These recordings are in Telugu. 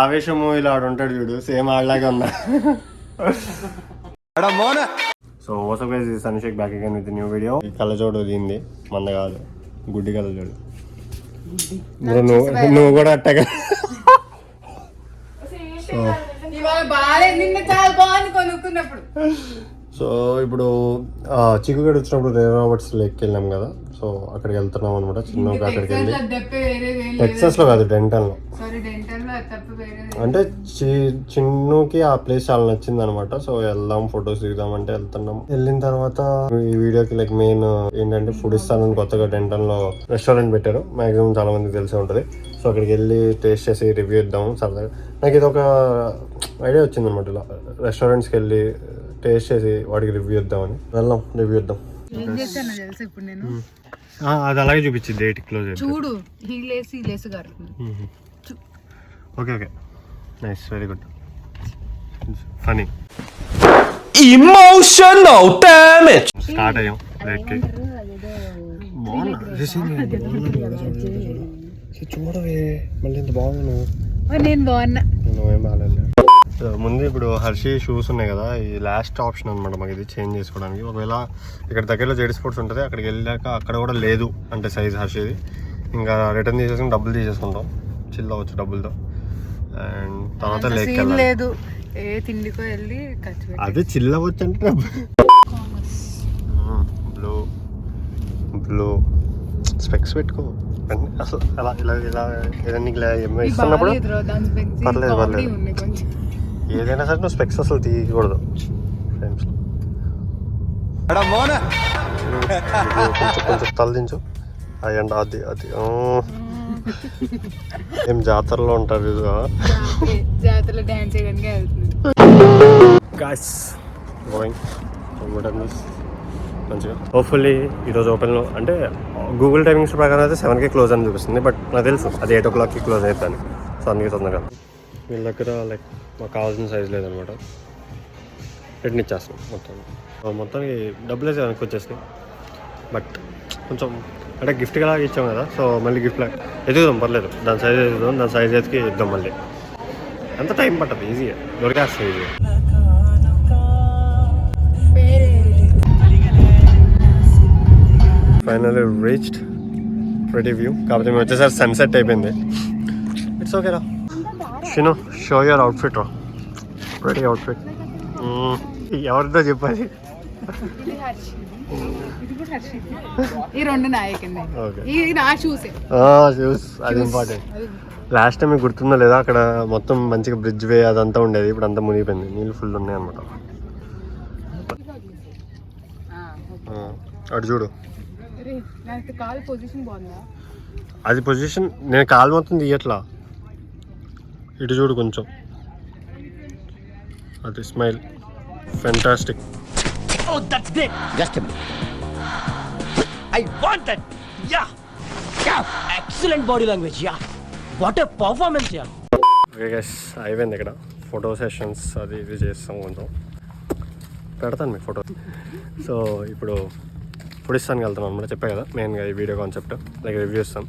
ఆవేశం మూవీలో ఆడు ఉంటాడు చూడు, సేమ్ ఆడలాగే ఉన్నా. So what's up guys, this is Abhishek back again with new video. కళ్ళజోడు దీంది, మంద కాదు, గుడ్డి కళ్ళజోడు. నువ్వు కూడా అట్టగా. సో ఇప్పుడు చిక్కుగడ వచ్చినప్పుడు రేర్ రాబర్ట్స్ లేక్ వెళ్ళాం కదా, సో అక్కడికి వెళ్తున్నాం అనమాట. చిన్న అక్కడికి వెళ్ళి టెక్సస్ లో కాదు, డెంటల్ లో. అంటే చిన్నుకి ఆ ప్లేస్ చాలా నచ్చింది అనమాట. సో వెళ్దాం, ఫొటోస్ దిగుదాం అంటే వెళ్తున్నాం. వెళ్ళిన తర్వాత ఈ వీడియోకి లైక్ మెయిన్ ఏంటంటే ఫుడ్ ఇస్తానని కొత్తగా డెంటల్ లో రెస్టారెంట్ పెట్టారు, మాక్సిమం చాలా మందికి తెలిసే ఉంటుంది. సో అక్కడికి వెళ్ళి టేస్ట్ చేసి రివ్యూ ఇద్దాం సరదాగా. నాకు ఇది ఒక ఐడియా వచ్చింది అనమాట, ఇలా రెస్టారెంట్స్కి వెళ్ళి టేస్ట్ చేసి వాటికి రివ్యూ ఇద్దామని. వెళ్దాం, రివ్యూ ఇద్దాం. అది అలాగే చూపించింది, డేట్ క్లోజ్ చూడు. Okay okay, nice, very good, funny. Emotional damage. Start అయ్యాం. చూడవే మళ్ళీ ఎంత బాగుంది. నేను బాగున్నా, నువ్వేం బాగాలేదు. ముందు ఇప్పుడు హర్షి షూస్ ఉన్నాయి కదా, ఈ లాస్ట్ ఆప్షన్ అనమాట మాకు ఇది చేంజ్ చేసుకోవడానికి. ఒకవేళ ఇక్కడ దగ్గరలో జెడ్ స్పోర్ట్స్ ఉంటుంది, అక్కడికి వెళ్ళాక అక్కడ కూడా లేదు అంటే సైజ్ హర్షిది, ఇంకా రిటర్న్ తీసేసుకుని డబ్బులు తీసేసుకుంటాం, చిల్ అవ్వచ్చు డబ్బులతో. అండ్ తర్వాత లేక్ లేదు, ఏ తిండికో వెళ్ళి అదే చిల్ అవ్వచ్చు అంటే బ్లూ బ్లూ స్పెక్స్ పెట్టుకో అసలు. అలా ఇలా ఇలా ఏదైనా ఇస్తున్నప్పుడు పర్లేదు పర్లేదు, ఏదైనా సరే నువ్వు స్పెక్స్ అసలు తీయకూడదు ఫ్రెండ్స్. కొంచెం తలదించు. అయ్యండి అది అది ఏం జాతరలో ఉంటారు జాతరలో డాన్స్ చేయడానికి మంచిగా. హోప్ఫుల్లీ ఈరోజు ఓపెన్లో అంటే గూగుల్ టైమింగ్స్ ప్రకారం అయితే 7కి క్లోజ్ అని చూపిస్తుంది, బట్ నాకు తెలుసు అది 8 o'clockకి క్లోజ్ అవుతుంది. సో అందుకే తొందరగా వీళ్ళ దగ్గర లైక్ మాకు కావాల్సిన సైజ్ లేదనమాట, రిటర్న్ ఇచ్చేస్తాం మొత్తానికి డబ్బులు వేసి వెనక్కి వచ్చేస్తాయి. బట్ కొంచెం అంటే గిఫ్ట్గా లాగా ఇచ్చాం కదా, సో మళ్ళీ గిఫ్ట్ లాగా ఎదుగుదాం, పర్లేదు, దాని సైజ్ ఎదుగుదాం, దాని సైజ్ ఎత్తుకి ఇద్దాం. మళ్ళీ ఎంత టైం పట్టదు, ఈజీగా దొరికేస్తుంది ఈజీగా. Finally reached pretty view. కాకపోతే మేము వచ్చేసరికి సన్సెట్ అయిపోయింది. ఇట్స్ ఓకే రా. షిను, షో యువర్ అవుట్ఫిట్ రా, ప్రెటీ అవుట్ఫిట్. ఎవరితో చెప్పాలి? షూస్ అది ఇంపార్టెంట్. లాస్ట్ టైం మీకు గుర్తుందో లేదా, అక్కడ మొత్తం మంచిగా బ్రిడ్జ్ వే అదంతా ఉండేది, ఇప్పుడు అంతా మునిగిపోయింది, నీళ్ళు ఫుల్ ఉన్నాయి అనమాట. అటు చూడు, అది పొజిషన్ నేను కాలు మొత్తం తీయట్లా, ఇటు చూడు కొంచెం, అది smile fantastic. Oh, that's great. Just a minute. I want that. Yeah. Yeah. Excellent body language. Yeah. What a performance. Yeah. Okay guys, అయిపోయింది ఇక్కడ ఫోటో సెషన్స్, అది ఇది చేస్తాం, కొంచెం పెడతాను మీకు ఫోటో. సో ఇప్పుడు ఫుడ్ ఇస్తానికి వెళ్తాం అనమాట, చెప్పా కదా మెయిన్గా ఈ వీడియో కాన్సెప్ట్, లైక్ రివ్యూ ఇస్తాం,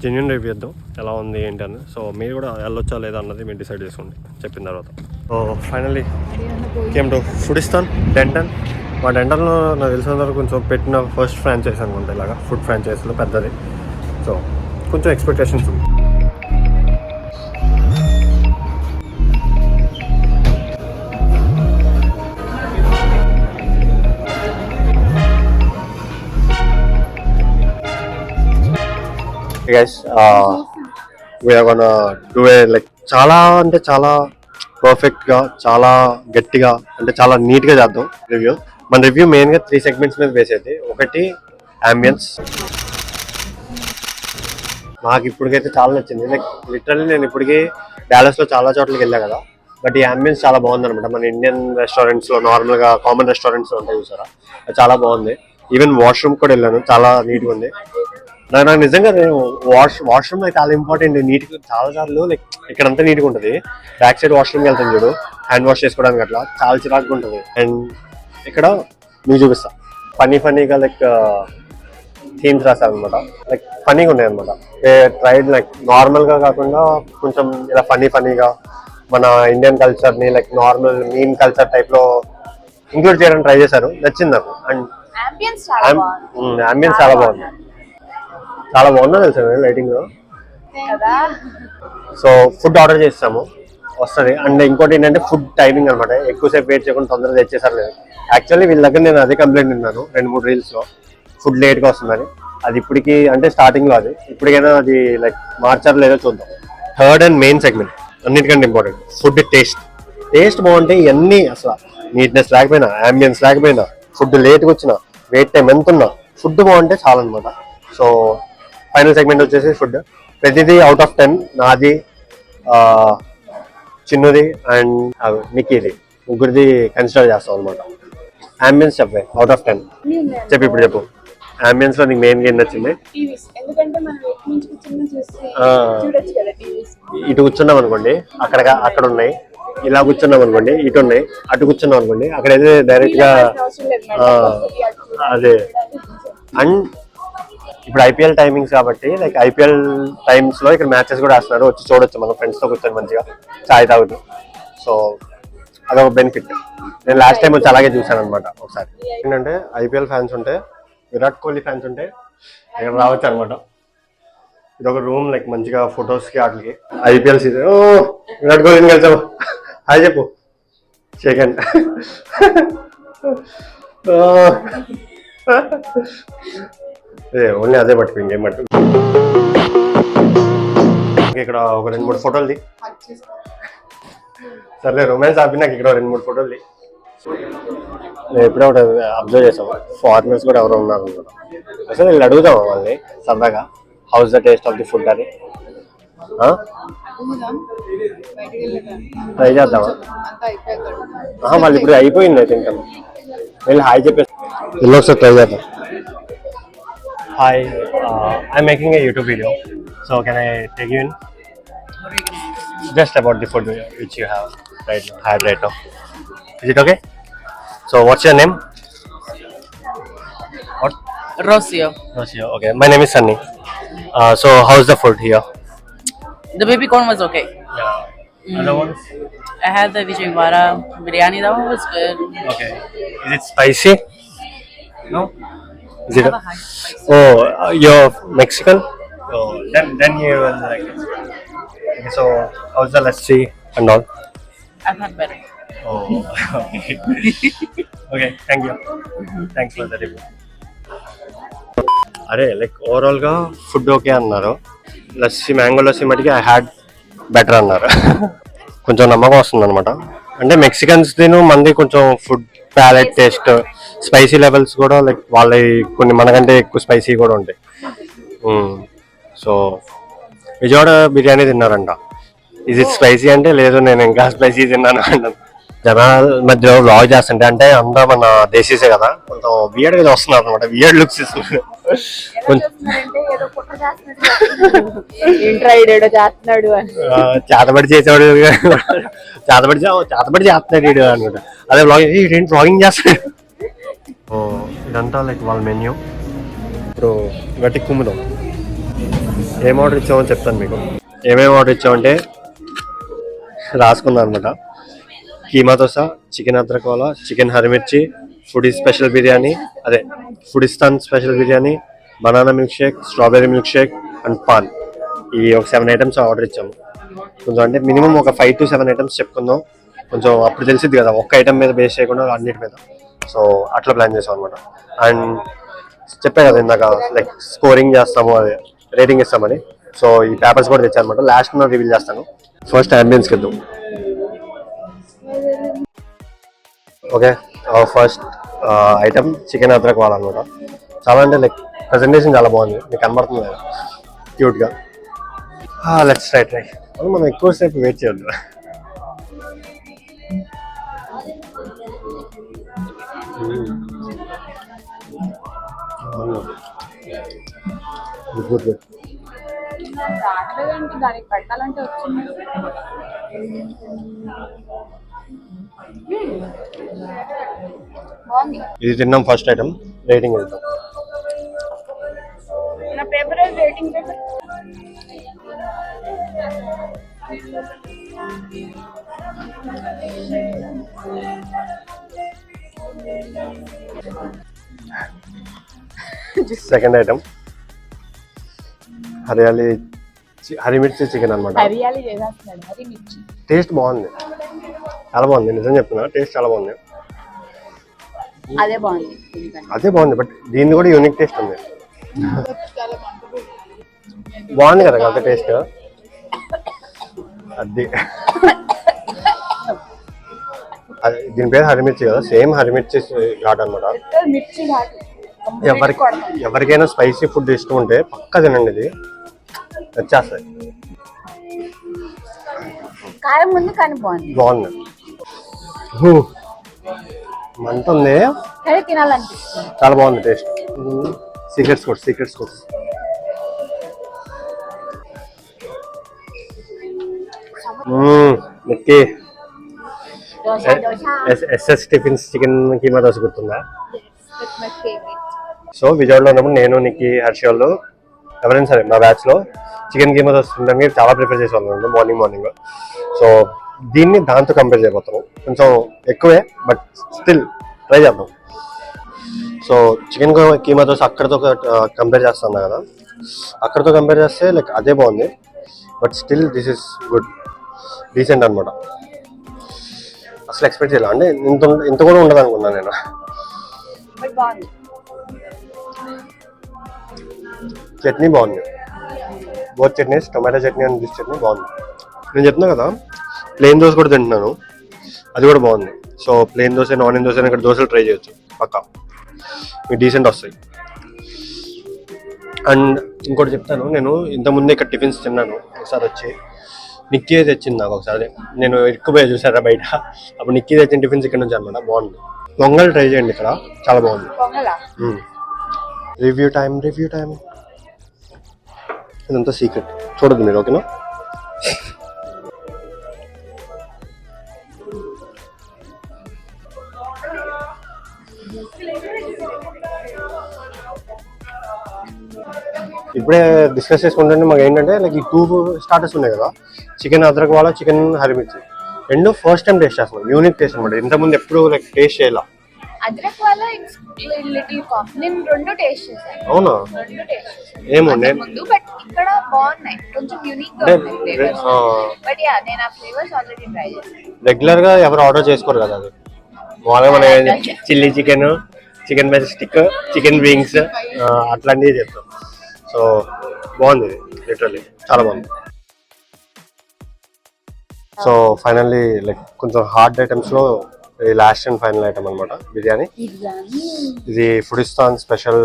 జెన్యూన్ రివ్యూ ఇద్దాం ఎలా ఉంది ఏంటి అని. సో మీరు కూడా వెళ్ళొచ్చా లేదా అన్నది మీరు డిసైడ్ చేసుకోండి చెప్పిన తర్వాత. So finally came to Foodistan Denton. మా డెంటల్లో నాకు తెలిసిన వరకు కొంచెం పెట్టిన ఫస్ట్ ఫ్రాంచైజ్ అనుకుంటా, ఇలాగా ఫుడ్ ఫ్రాంచైజీలో పెద్దది. సో కొంచెం ఎక్స్పెక్టేషన్స్ ఉంది. Guys, we are gonna do a like చాలా అంటే చాలా పర్ఫెక్ట్గా, చాలా గట్టిగా, అంటే చాలా నీట్గా చేద్దాం రివ్యూ. మన రివ్యూ మెయిన్గా 3 segments మీద వేసేది. ఒకటి అంబియన్స్, నాకు ఇప్పటికైతే చాలా నచ్చింది. లైక్ లిటరల్లీ నేను ఇప్పటికీ డాలస్లో చాలా చోట్లకి వెళ్ళా కదా, బట్ ఈ అంబియన్స్ చాలా బాగుంది అనమాట. మన ఇండియన్ రెస్టారెంట్స్లో నార్మల్గా కామన్ రెస్టారెంట్స్లో ఉంటాయి చూసారా, అది చాలా బాగుంది. ఈవెన్ వాష్రూమ్ కూడా వెళ్ళాను, చాలా నీట్గా ఉంది. నాకు నిజంగా వాష్రూమ్ అయితే చాలా ఇంపార్టెంట్. నీట్గా చాలా సార్లు లైక్ ఇక్కడంతా నీట్గా ఉంటుంది, బ్యాక్ సైడ్ వాష్రూమ్కి వెళ్తాను చూడు, హ్యాండ్ వాష్ చేసుకోవడానికి అట్లా చాలా చిరాకుగా ఉంటుంది. అండ్ ఇక్కడ మీకు చూపిస్తా ఫన్నీగా లైక్ థీమ్స్ రాశారనమాట. లైక్ ఫన్నీగా ఉన్నాయి అనమాట. ట్రైడ్ లైక్ నార్మల్గా కాకుండా కొంచెం ఇలా ఫన్నీగా మన ఇండియన్ కల్చర్ని లైక్ నార్మల్ మీన్ కల్చర్ టైప్లో ఇంక్లూడ్ చేయడానికి ట్రై చేశారు. నచ్చింది నాకు. అండ్ అంబియన్స్ చాలా బాగుంది. చాలా బాగుందో తెలుసు లైటింగ్. సో ఫుడ్ ఆర్డర్ చేస్తాము, వస్తుంది. అండ్ ఇంకోటి ఏంటంటే ఫుడ్ టైమింగ్ అనమాట. ఎక్కువసేపు వెయిట్ చేయకుండా తొందరగా తెచ్చేసారు లేదు. యాక్చువల్లీ వీళ్ళ దగ్గర నేను అదే కంప్లైంట్ విన్నాను 2-3 రీల్స్లో, ఫుడ్ లేట్గా వస్తుందని. అది ఇప్పటికి అంటే స్టార్టింగ్లో, అది ఇప్పటికైనా అది లైక్ మార్చారు లేదో చూద్దాం. థర్డ్ అండ్ మెయిన్ సెగ్మెంట్, అన్నిటికంటే ఇంపార్టెంట్ ఫుడ్ టేస్ట్ బాగుంటే ఇవన్నీ అసలు నీట్నెస్ లేకపోయినా, అంబియన్స్ లేకపోయినా, ఫుడ్ లేట్గా వచ్చినా, వెయిట్ టైం ఎంత ఉన్నా, ఫుడ్ బాగుంటే చాలు అనమాట. సో ఫైనల్ సెగ్మెంట్ వచ్చేసి ఫుడ్. ప్రతిదీ అవుట్ ఆఫ్ 10. నాది, చిన్నది అండ్ నిక్కీది, ముగ్గురిది కన్సిడర్ చేస్తాం అనమాట. అంబియన్స్ చెప్పే అవుట్ ఆఫ్ 10 చెప్పు. ఇప్పుడు చెప్పు, అంబియన్స్ లో నీకు మెయిన్ గా ఏం నచ్చింది? ఇటు కూర్చున్నాం అనుకోండి, అక్కడ ఉన్నాయి. ఇలా కూర్చున్నాం అనుకోండి, ఇటు ఉన్నాయి. అటు కూర్చున్నాం అనుకోండి, అక్కడైతే డైరెక్ట్ గా అదే. అండ్ ఇప్పుడు ఐపీఎల్ టైమింగ్స్ కాబట్టి లైక్ ఐపీఎల్ టైమ్స్ లో ఇక్కడ మ్యాచెస్ కూడా వేస్తున్నారు. వచ్చి చూడొచ్చు మనం ఫ్రెండ్స్ తో కూర్చొని మంచిగా చాయ్ తాగుతూ. సో అదొక బెనిఫిట్. నేను లాస్ట్ టైం వచ్చి అలాగే చూసాను అనమాట ఒకసారి. ఏంటంటే ఐపీఎల్ ఫ్యాన్స్ ఉంటే, విరాట్ కోహ్లీ ఫ్యాన్స్ ఉంటే ఇక్కడ రావచ్చు అనమాట. ఇది ఒక రూమ్ లైక్ మంచిగా ఫొటోస్ కి వాటికి. ఐపీఎల్ సీజన్ విరాట్ కోహ్లీని కలిసాము. హాయ్ చెప్పు, సెకండ్. ఓన్లీ అదే పట్టుకు ఇంకేం పట్టుకు. ఇక్కడ ఒక 2-3 ఫోటోలు తీ. సర్లే రొమాన్స్ ఆపి నాకు ఇక్కడ 2-3 ఫోటోలు తీ. నేను ఎప్పుడే ఒకటి అబ్జర్వ్ చేసాము, ఫారినర్స్ కూడా ఎవరో ఉన్నారు అనమాట. అసలు వీళ్ళు అడుగుదాం వాళ్ళని సరదాగా, house the taste of the food అని. ట్రై చేద్దామా? వాళ్ళు ఇప్పుడు అయిపోయింది అయితే. ఇంకా వెళ్ళి హాయ్ చెప్పేసి వెళ్ళి ఒకసారి ట్రై చేద్దాం. Hi, I'm making a YouTube video, so can I take you in? Just about the food which you have had right now. Is it okay? So what's your name? What? Rocio. Okay. My name is Sunny. So how's the food here? The baby corn was okay. Yeah. Other ones? I had the Vijayawada biryani. That one was good. Okay. Is it spicy? No. Is I it? have a high spice. Oh, you're Mexican? Oh, then you will like it. Okay, so how's the lassi and all? I've had better. Oh, okay. Okay, thank you. Thanks for the review. అరే లైక్ ఓవరాల్గా ఫుడ్ ఓకే అన్నారు. లస్సీ, మ్యాంగో లస్సీ మటుకి ఐ హ్యాడ్ బెటర్ అన్నారు. కొంచెం నమ్మకం వస్తుంది అనమాట. అంటే మెక్సికన్స్ దీని మంది కొంచెం food palate taste, spicy levels కూడా లైక్ వాళ్ళ కొన్ని మనకంటే ఎక్కువ స్పైసీ కూడా ఉంటాయి. సో విజయవాడ బిర్యానీ తిన్నారంట. ఇది స్పైసీ అంటే లేదు, నేను ఇంకా స్పైసీ తిన్నాను అంటాను. జనాల మధ్య వ్లాగ్ చేస్తుంటే అంటే అంతా మన దేశీసే కదా, కొంచెం వియర్డ్గా చూస్తున్నారు అనమాట. వియర్డ్ లుక్స్ ఇస్తున్నారు. చేతబడి చేసేవాడు, చేతబడి చేస్తున్నాడు అనుకుంటా. అదే వ్లాగింగ్ వ్లాగింగ్ చేస్తాడు. ఇదంతా లైక్ వాళ్ళ మెన్యూ. ఇప్పుడు గట్టి కుమ్ముదాం. ఏం ఆర్డర్ ఇచ్చామో చెప్తాను మీకు. ఏమేమి ఆర్డర్ ఇచ్చామంటే రాసుకున్నాను అనమాట. కీమా దోశ, చికెన్ అద్రకోలా, చికెన్ హరిమిర్చి, ఫుడీ స్పెషల్ బిర్యానీ, అదే Foodistan special biryani, banana milk shake, strawberry milk shake and paan. ఈ ఒక 7 ఐటమ్స్ ఆర్డర్ ఇచ్చాము. కొంచెం అంటే మినిమం ఒక 5 to 7 ఐటమ్స్ చెప్పుకుందాం. కొంచెం అప్పుడు తెలిసిద్ది కదా, ఒక్క ఐటమ్ మీద బేస్ చేయకుండా అన్నిటి మీద. సో అట్లా ప్లాన్ చేసాం అనమాట. అండ్ చెప్పే కదా ఇందాక లైక్ స్కోరింగ్ చేస్తాము, అదే రేటింగ్ ఇస్తామని. సో ఈ పేపర్స్ కూడా తెచ్చాను అనమాట. లాస్ట్ నేను రివీల్ చేస్తాను. ఫస్ట్ అంబియన్స్కి వెళ్దాం. ఓకే, ఫస్ట్ ఐటమ్ చికెన్ అద్రక్ వాలన్నమాట. చాలా అంటే లైక్ ప్రజెంటేషన్ చాలా బాగుంది, మీకు కనబడుతుంది కదా క్యూట్గా. Let's try. మనం ఎక్కువసేపు వెయిట్ చేయొద్దు. గుడ్. దానికి పెట్టాలంటే వచ్చింది. ఇది తిన్నాం ఫస్ట్ ఐటమ్. రేటింగ్ వెళ్తాం. రేటింగ్ సెకండ్ ఐటమ్ హరి మిర్చి చికెన్ అనమాట. హరియాలి చేసేస్తున్నాడు హరి మిర్చి. టేస్ట్ బాగుంది, చాలా బాగుంది, నిజం చెప్తున్నా. టేస్ట్ చాలా బాగుంది, అదే బాగుంది. అదే బాగుంది. బట్ దీన్ని కూడా యూనిక్ టేస్ట్ ఉంది. బాగుంది కదా కాకపోతే టేస్ట్ అది. దీని పేరు హరిమిర్చి కదా, సేమ్ హరిమిర్చి ఘాట్ అనమాట. మిర్చి ఘాటు. ఎవరికైనా స్పైసీ ఫుడ్ ఇష్టం ఉంటే పక్కా తినండి, ఇది వచ్చేస్తాయి. కారం ఉంది కానీ బాగుంది. బాగుంది, మంట ఉంది, కానీ తినాలనిపిస్తుంది. చాలా బాగుంది టేస్ట్. సీక్రెట్స్ కోర్స్ నిక్కీ SS tiffins chicken keema dosa గుర్తుందా? సో విజయవాడలో ఉన్నప్పుడు నేను నిక్కీ హర్షి వాళ్ళు ఎవరైనా సరే మా బ్యాచ్లో చికెన్ కీమా దోశ తినడానికి చాలా ప్రిఫర్ చేసేవాళ్ళం మార్నింగ్. సో దీన్ని దాంతో కంపేర్ చేయబోతున్నాం, కొంచెం ఎక్కువే బట్ స్టిల్ ట్రై చేద్దాం. సో చికెన్ కీమా దోశ అక్కడితో కంపేర్ చేస్తున్నా కదా, అక్కడితో కంపేర్ చేస్తే లైక్ అదే బాగుంది, but still this is good, decent అనమాట. అసలు ఎక్స్పెక్ట్ చేయాలి అంటే ఇంత కూడా ఉండదు అనుకున్నాను నేను. చట్నీ బాగుంది, both chutneys, tomato chutney and this chutney బాగుంది. నేను చెప్తున్నా కదా ప్లెయిన్ దోశ కూడా తింటున్నాను, అది కూడా బాగుంది. So plain dosa, onion dosa ఇక్కడ దోశలు ట్రై చేయొచ్చు పక్కా, మీకు డీసెంట్ వస్తాయి. అండ్ ఇంకోటి చెప్తాను, నేను ఇంతకుముందు ఇక్కడ టిఫిన్స్ తిన్నాను ఒకసారి వచ్చి, నిక్కీ తెచ్చింది నాకు ఒకసారి, నేను ఎక్కువ చూసారా బయట, అప్పుడు నిక్కీ తెచ్చిన టిఫిన్స్ ఇక్కడ నుంచి అనమాట. బాగుంది. పొంగల్ ట్రై చేయండి, ఇక్కడ చాలా బాగుంది. రివ్యూ టైం ఇదంతా సీక్రెట్, చూడద్దు మీరు, ఓకేనా? ఇప్పుడే డిస్కస్ చేసుకుంటుంటే మాకు ఏంటంటే లైక్ ఈ 2 స్టార్టర్స్ ఉన్నాయి కదా, చికెన్ అద్రక్ వాలా, చికెన్ హరిమిర్చి, రెండు ఫస్ట్ టైం టేస్ట్ చేస్తున్నాం. యూనిక్ టేస్ట్ అనమాట, ఇంతకుముందు ఎప్పుడు లైక్ టేస్ట్ చేయాల. అద్రక్ వాలా లిటిల్ కాఫ్ నేను రెండు టేస్ట్ చేశాను. అవునా? రెండు టేస్ట్ చేశాను ఏమో ముందు, బట్ ఇక్కడ బాగున్నాయి, కొంచెం యూనిక్ గా ఉన్నాయి ఫ్లేవర్స్. బట్ యా నేను ఆ ఫ్లేవర్స్ ఆల్రెడీ ట్రై చేశాను. రెగ్యులర్ గా ఎవరు ఆర్డర్ చేసుకోరు కదా, అది మామూలుగా మన chilli chicken, chicken Majestic, chicken wings అట్లాంటివి చేస్తాం. సో బాగుంది, లిటరల్లీ చాలా బాగుంది. సో ఫైనల్లీ లైక్ కొంచెం హార్డ్ ఐటమ్స్లో ఇది లాస్ట్ అండ్ ఫైనల్ ఐటమ్ అనమాట, బిర్యానీ. ఇది ఫుడిస్తాన్ స్పెషల్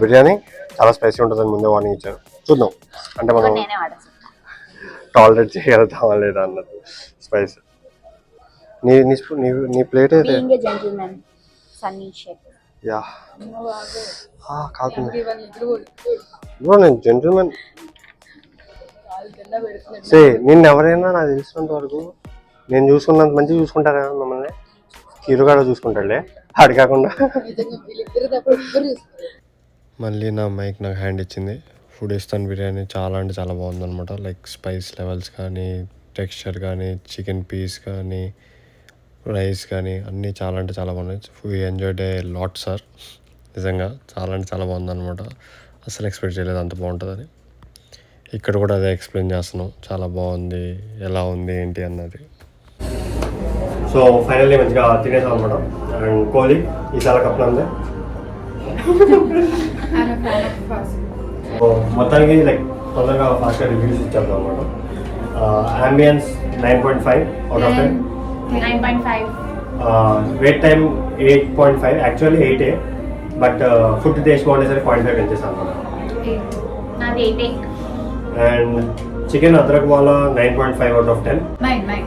బిర్యానీ, చాలా స్పైసీ ఉంటుందని ముందే వార్నింగ్ ఇచ్చారు. చూద్దాం అంటే మనం టాలరేట్ చేయగలుగుతామా లేదా అన్నట్టు స్పైస్. నీ ప్లేట్ అయితే యా కాదు బ్రో, నేను జెంటిల్మెన్. సే నిన్న ఎవరైనా నాకు తెలిసినంత వరకు నేను చూసుకున్నంత మంచిగా చూసుకుంటారా మమ్మల్ని? హీరోగాడ చూసుకుంటాడులే, ఆడి కాకుండా. మళ్ళీ నా మైక్ నాకు హ్యాండ్ ఇచ్చింది. ఫుడిస్తాన్ బిర్యానీ చాలా అంటే చాలా బాగుందన్నమాట. లైక్ స్పైస్ లెవెల్స్ కానీ, టెక్స్చర్ కానీ, చికెన్ పీస్ కానీ, రైస్ కానీ అన్నీ చాలా అంటే చాలా బాగున్నాయి. We enjoyed a lot sir, నిజంగా చాలా అంటే చాలా బాగుందన్నమాట. అసలు ఎక్స్పెక్ట్ చేయలేదు అంత బాగుంటుందని. ఇక్కడ కూడా అదే ఎక్స్ప్లెయిన్ చేస్తున్నాం, చాలా బాగుంది, ఎలా ఉంది ఏంటి అన్నది. సో ఫైనల్లీ మంచిగా తినేసాం అనమాట. అండ్ కోహ్లీ ఈసారి కప్నందే. మొత్తానికి లైక్ తొందరగా ఫాస్ట్గా రివ్యూస్ ఇచ్చేద్దాం అనమాట. Ambience 9.5 out of 10. 9.5. Wait time 8.5, actually 8 but food taste బాగుండేసరికి 0.5 పెంచేసాను అనమాట. నాది 8. అండ్ చికెన్ అద్రక్ వాలా 9.5 అవుట్ ఆఫ్ 10. 9.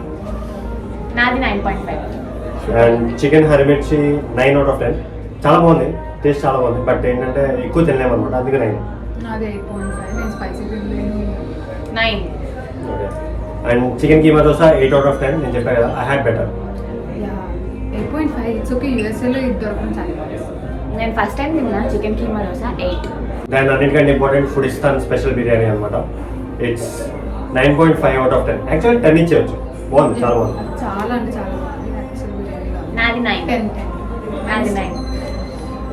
నాది 9.5. అండ్ చికెన్ హరిమిర్చి 9 అవుట్ ఆఫ్ 10. చాలా బాగుంది, టేస్ట్ చాలా బాగుంది, బట్ ఏంటంటే ఎక్కువ తినలేము అనమాట, అందుకే 9. నాది 8.5. నేను స్పైసీ తినలేను. 9. Okay. And chicken keema dosa 8 out of 10. నేను చెప్పాను కదా, I had better. 8.5. It's okay, యూఎస్ఏలో ఇది దొరకడం చాలా బాగుంది. నేను ఫస్ట్ టైం తిన్నా చికెన్ కీమా దోశ 8. దాని అన్నిటికంటే important Foodistan special biryani అనమాట. It's 9.5 out of 10. యాక్చువల్లీ 10 ఇచ్చేయచ్చు. బాగుంది, చాలా బాగుంది. చాలా అంటే చాలా బాగుంది యాక్చువల్ బిర్యానీ కాదు. నాది 9. 10 నాది 9.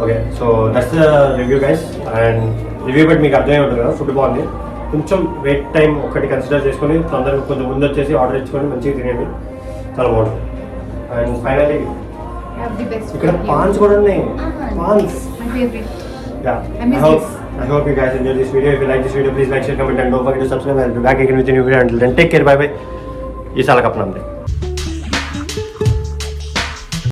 Okay, so that's the review guys. And review బట్టి మీకు అర్థమై ఉంటుంది కదా, ఫుడ్ బాగుంది. కొంచెం వెయిట్ టైం ఒకటి కన్సిడర్ చేసుకొని తొందరగా కొంచెం ముందు వచ్చేసి ఆర్డర్ ఇచ్చుకొని మంచిగా తినేది, చాలా బాగుంటుంది. అండ్ ఫైనల్లీ ది బెస్ట్ ఇక్కడ పాన్స్ కూడా ఉన్నాయి. Paans. My favourite. Yeah, I miss I hope you guys enjoyed this video. If you like this video, please like, share, comment, and don't forget to subscribe. I'll be back again with a new video. Until then, take care. Bye bye. ये साला का अपना